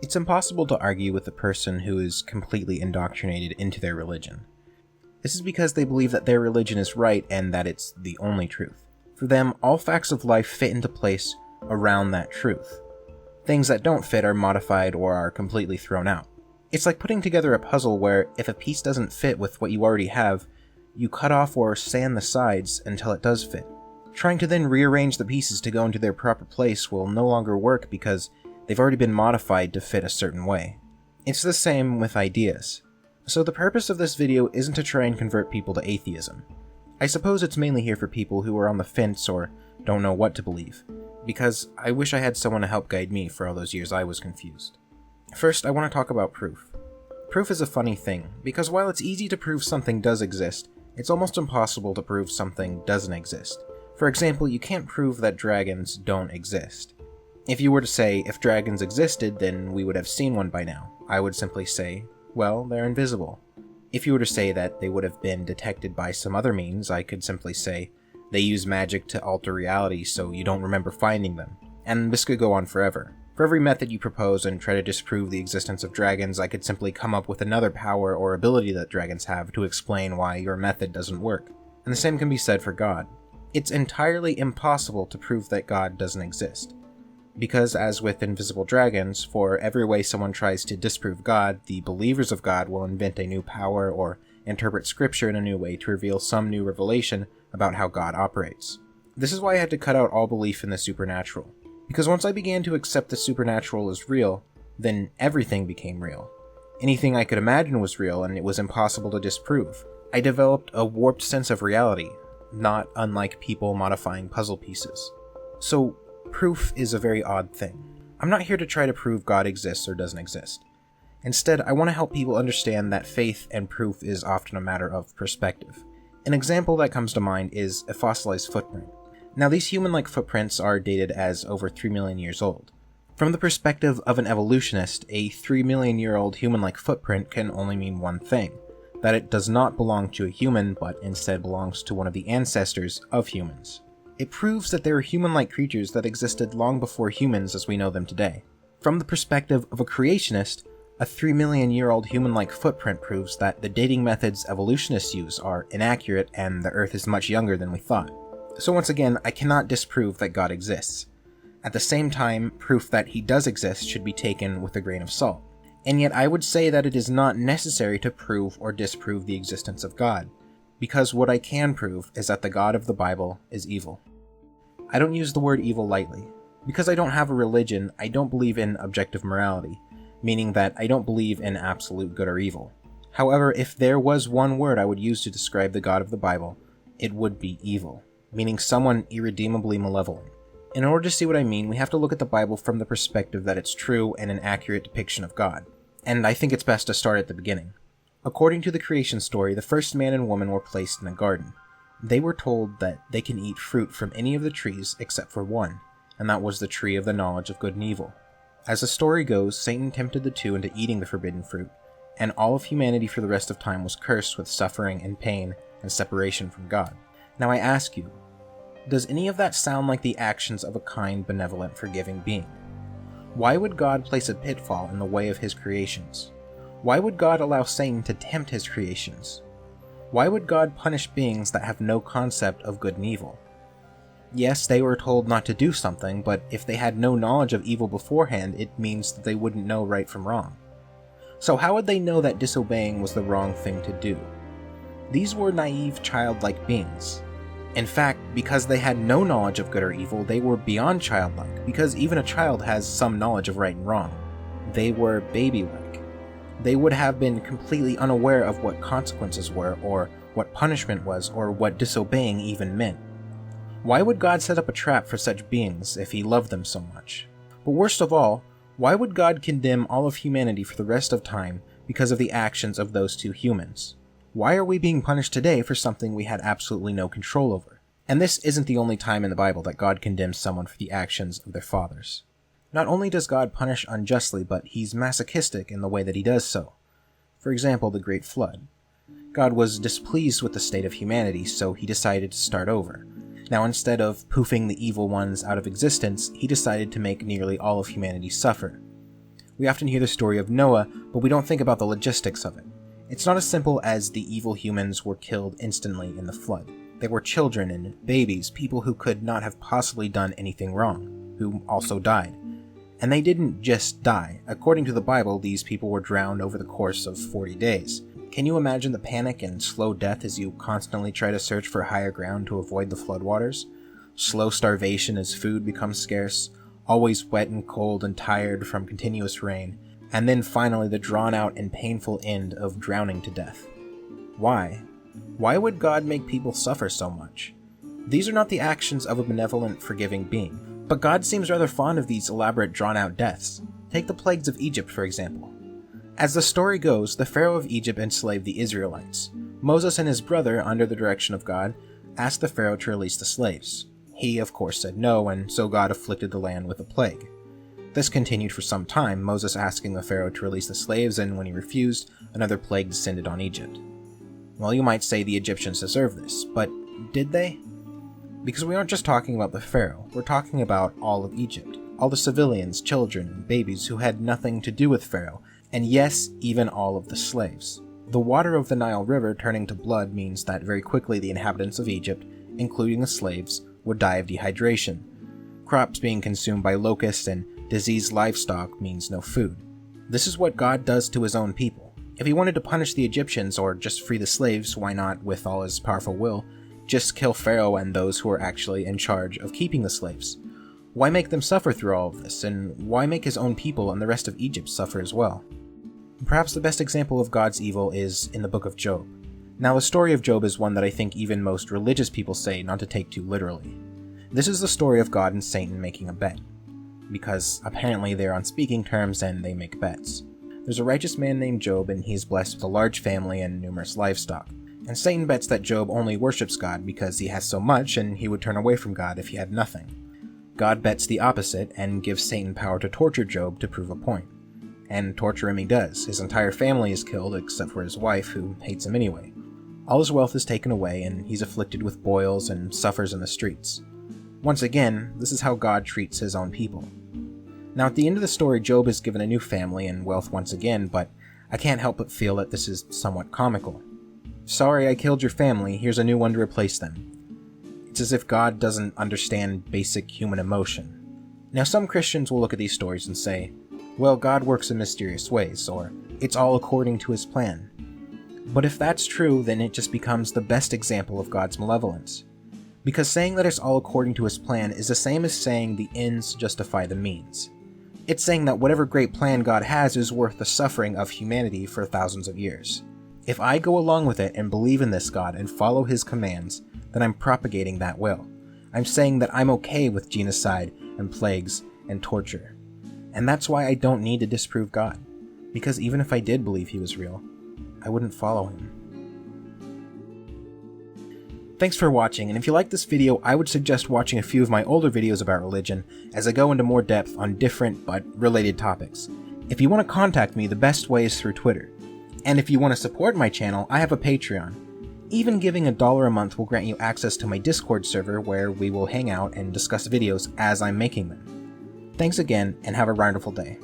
It's impossible to argue with a person who is completely indoctrinated into their religion. This is because they believe that their religion is right and that it's the only truth. For them, all facts of life fit into place around that truth. Things that don't fit are modified or are completely thrown out. It's like putting together a puzzle where if a piece doesn't fit with what you already have, you cut off or sand the sides until it does fit. Trying to then rearrange the pieces to go into their proper place will no longer work because they've already been modified to fit a certain way. It's the same with ideas. So the purpose of this video isn't to try and convert people to atheism. I suppose it's mainly here for people who are on the fence or don't know what to believe, because I wish I had someone to help guide me for all those years I was confused. First, I want to talk about proof. Proof is a funny thing, because while it's easy to prove something does exist, it's almost impossible to prove something doesn't exist. For example, you can't prove that dragons don't exist. If you were to say, if dragons existed, then we would have seen one by now, I would simply say, well, they're invisible. If you were to say that they would have been detected by some other means, I could simply say, they use magic to alter reality so you don't remember finding them. And this could go on forever. For every method you propose and try to disprove the existence of dragons, I could simply come up with another power or ability that dragons have to explain why your method doesn't work. And the same can be said for God. It's entirely impossible to prove that God doesn't exist. Because, as with invisible dragons, for every way someone tries to disprove God, the believers of God will invent a new power or interpret scripture in a new way to reveal some new revelation about how God operates. This is why I had to cut out all belief in the supernatural. Because once I began to accept the supernatural as real, then everything became real. Anything I could imagine was real, and it was impossible to disprove. I developed a warped sense of reality, not unlike people modifying puzzle pieces. So, proof is a very odd thing. I'm not here to try to prove God exists or doesn't exist. Instead, I want to help people understand that faith and proof is often a matter of perspective. An example that comes to mind is a fossilized footprint. Now, these human-like footprints are dated as over 3 million years old. From the perspective of an evolutionist, a 3 million-year-old human-like footprint can only mean one thing: that it does not belong to a human, but instead belongs to one of the ancestors of humans. It proves that there are human-like creatures that existed long before humans as we know them today. From the perspective of a creationist, a 3 million-year-old human-like footprint proves that the dating methods evolutionists use are inaccurate and the Earth is much younger than we thought. So once again, I cannot disprove that God exists. At the same time, proof that he does exist should be taken with a grain of salt. And yet I would say that it is not necessary to prove or disprove the existence of God, because what I can prove is that the God of the Bible is evil. I don't use the word evil lightly. Because I don't have a religion, I don't believe in objective morality, meaning that I don't believe in absolute good or evil. However, if there was one word I would use to describe the God of the Bible, it would be evil, meaning someone irredeemably malevolent. In order to see what I mean, we have to look at the Bible from the perspective that it's true and an accurate depiction of God. And I think it's best to start at the beginning. According to the creation story, the first man and woman were placed in a garden. They were told that they can eat fruit from any of the trees except for one, and that was the tree of the knowledge of good and evil. As the story goes, Satan tempted the two into eating the forbidden fruit, and all of humanity for the rest of time was cursed with suffering and pain and separation from God. Now I ask you, does any of that sound like the actions of a kind, benevolent, forgiving being? Why would God place a pitfall in the way of his creations? Why would God allow Satan to tempt his creations? Why would God punish beings that have no concept of good and evil? Yes, they were told not to do something, but if they had no knowledge of evil beforehand, it means that they wouldn't know right from wrong. So how would they know that disobeying was the wrong thing to do? These were naive, childlike beings. In fact, because they had no knowledge of good or evil, they were beyond childlike, because even a child has some knowledge of right and wrong. They were baby-like. They would have been completely unaware of what consequences were, or what punishment was, or what disobeying even meant. Why would God set up a trap for such beings if he loved them so much? But worst of all, why would God condemn all of humanity for the rest of time because of the actions of those two humans? Why are we being punished today for something we had absolutely no control over? And this isn't the only time in the Bible that God condemns someone for the actions of their fathers. Not only does God punish unjustly, but he's masochistic in the way that he does so. For example, the Great Flood. God was displeased with the state of humanity, so he decided to start over. Now, instead of poofing the evil ones out of existence, he decided to make nearly all of humanity suffer. We often hear the story of Noah, but we don't think about the logistics of it. It's not as simple as the evil humans were killed instantly in the flood. They were children and babies, people who could not have possibly done anything wrong, who also died. And they didn't just die. According to the Bible, these people were drowned over the course of 40 days. Can you imagine the panic and slow death as you constantly try to search for higher ground to avoid the floodwaters? Slow starvation as food becomes scarce, always wet and cold and tired from continuous rain, and then finally the drawn-out and painful end of drowning to death. Why? Why would God make people suffer so much? These are not the actions of a benevolent, forgiving being, but God seems rather fond of these elaborate, drawn-out deaths. Take the plagues of Egypt, for example. As the story goes, the Pharaoh of Egypt enslaved the Israelites. Moses and his brother, under the direction of God, asked the Pharaoh to release the slaves. He, of course, said no, and so God afflicted the land with a plague. This continued for some time, Moses asking the Pharaoh to release the slaves, and when he refused, another plague descended on Egypt. Well, you might say the Egyptians deserve this, but did they? Because we aren't just talking about the Pharaoh, we're talking about all of Egypt, all the civilians, children, and babies who had nothing to do with Pharaoh, and yes, even all of the slaves. The water of the Nile River turning to blood means that very quickly the inhabitants of Egypt, including the slaves, would die of dehydration. Crops being consumed by locusts and diseased livestock means no food. This is what God does to his own people. If he wanted to punish the Egyptians or just free the slaves, why not, with all his powerful will, just kill Pharaoh and those who are actually in charge of keeping the slaves? Why make them suffer through all of this, and why make his own people and the rest of Egypt suffer as well? Perhaps the best example of God's evil is in the book of Job. Now, the story of Job is one that I think even most religious people say not to take too literally. This is the story of God and Satan making a bet, because apparently they're on speaking terms and they make bets. There's a righteous man named Job, and he's blessed with a large family and numerous livestock. And Satan bets that Job only worships God because he has so much, and he would turn away from God if he had nothing. God bets the opposite and gives Satan power to torture Job to prove a point. And torture him he does. His entire family is killed except for his wife, who hates him anyway. All his wealth is taken away, and he's afflicted with boils and suffers in the streets. Once again, this is how God treats his own people. Now, at the end of the story, Job is given a new family and wealth once again, but I can't help but feel that this is somewhat comical. Sorry I killed your family, here's a new one to replace them. It's as if God doesn't understand basic human emotion. Now, some Christians will look at these stories and say, well, God works in mysterious ways, or it's all according to his plan. But if that's true, then it just becomes the best example of God's malevolence. Because saying that it's all according to his plan is the same as saying the ends justify the means. It's saying that whatever great plan God has is worth the suffering of humanity for thousands of years. If I go along with it and believe in this God and follow his commands, then I'm propagating that will. I'm saying that I'm okay with genocide and plagues and torture. And that's why I don't need to disprove God. Because even if I did believe he was real, I wouldn't follow him. Thanks for watching, and if you like this video, I would suggest watching a few of my older videos about religion as I go into more depth on different but related topics. If you want to contact me, the best way is through Twitter. And if you want to support my channel, I have a Patreon. Even giving $1 a month will grant you access to my Discord server where we will hang out and discuss videos as I'm making them. Thanks again, and have a wonderful day.